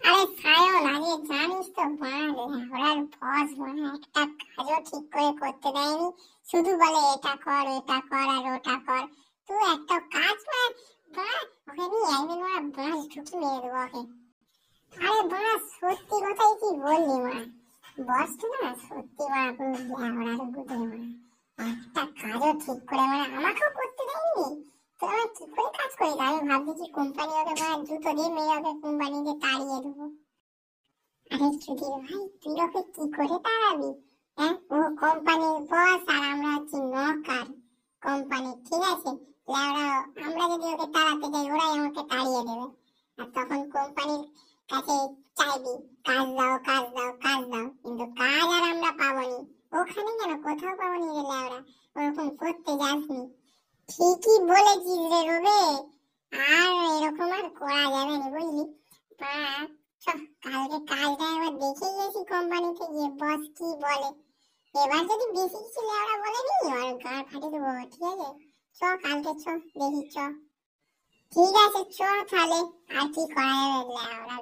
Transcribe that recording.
আরে সায়ন, আরে জানিস তো ওরার বস একটা কাজও ঠিক করে করতে দেয়নি, শুধু বলে এটা কর এটা কর আর ওটা কর। তুই একটা কাজ ওকে নিয়ে একদিন বাস ঢুকি মেরে দেবো ওকে। আরে সত্যি কথাই কি বললি বস তো না সত্যি ওরার বুঝে একটা কাজও ঠিক করে আমাকেও করতে দেয়নি। তো আমি কি করে কাজ করি, আমি ভাবছি কি কোম্পানি ওকে জুতো দিয়ে মেরে ওকে কোম্পানিতে তাড়িয়ে দেবো। আরে সুধীর ভাই, তুই ওকে কি করে তাড়াবি? হ্যাঁ, ও কোম্পানির বস আর আমরা হচ্ছি নৌকার কোম্পানি, ঠিক আছে? লেওড়া, আমরা যদি ওকে তাড়াতে যাই ওরাই আমাকে তাড়িয়ে দেবে। আর তখন কোম্পানির কাছে চাইবি কাজ দাও কাজ দাও কাজ দাও, কিন্তু কাজ আর আমরা পাবোনি। ওখানে কেন, কোথাও পাবোনি রে লেওড়া, ওরকম করতে যাসনি। ঠিকই বলেছিস রে রবে, আর এরকম আর করা যাবে না বুঝলি। বা কালকে কাজটা একবার দেখে গেছি কোম্পানিতে গিয়ে বস কি বলে। এবার যদি বেশি কিছু লেওড়া বলে নি আর গাঁড় ফাটিয়ে দেবো, ঠিক আছে? কালকে দেখি ঠিক আছে তাহলে। আর কি করা যাবে লেওড়া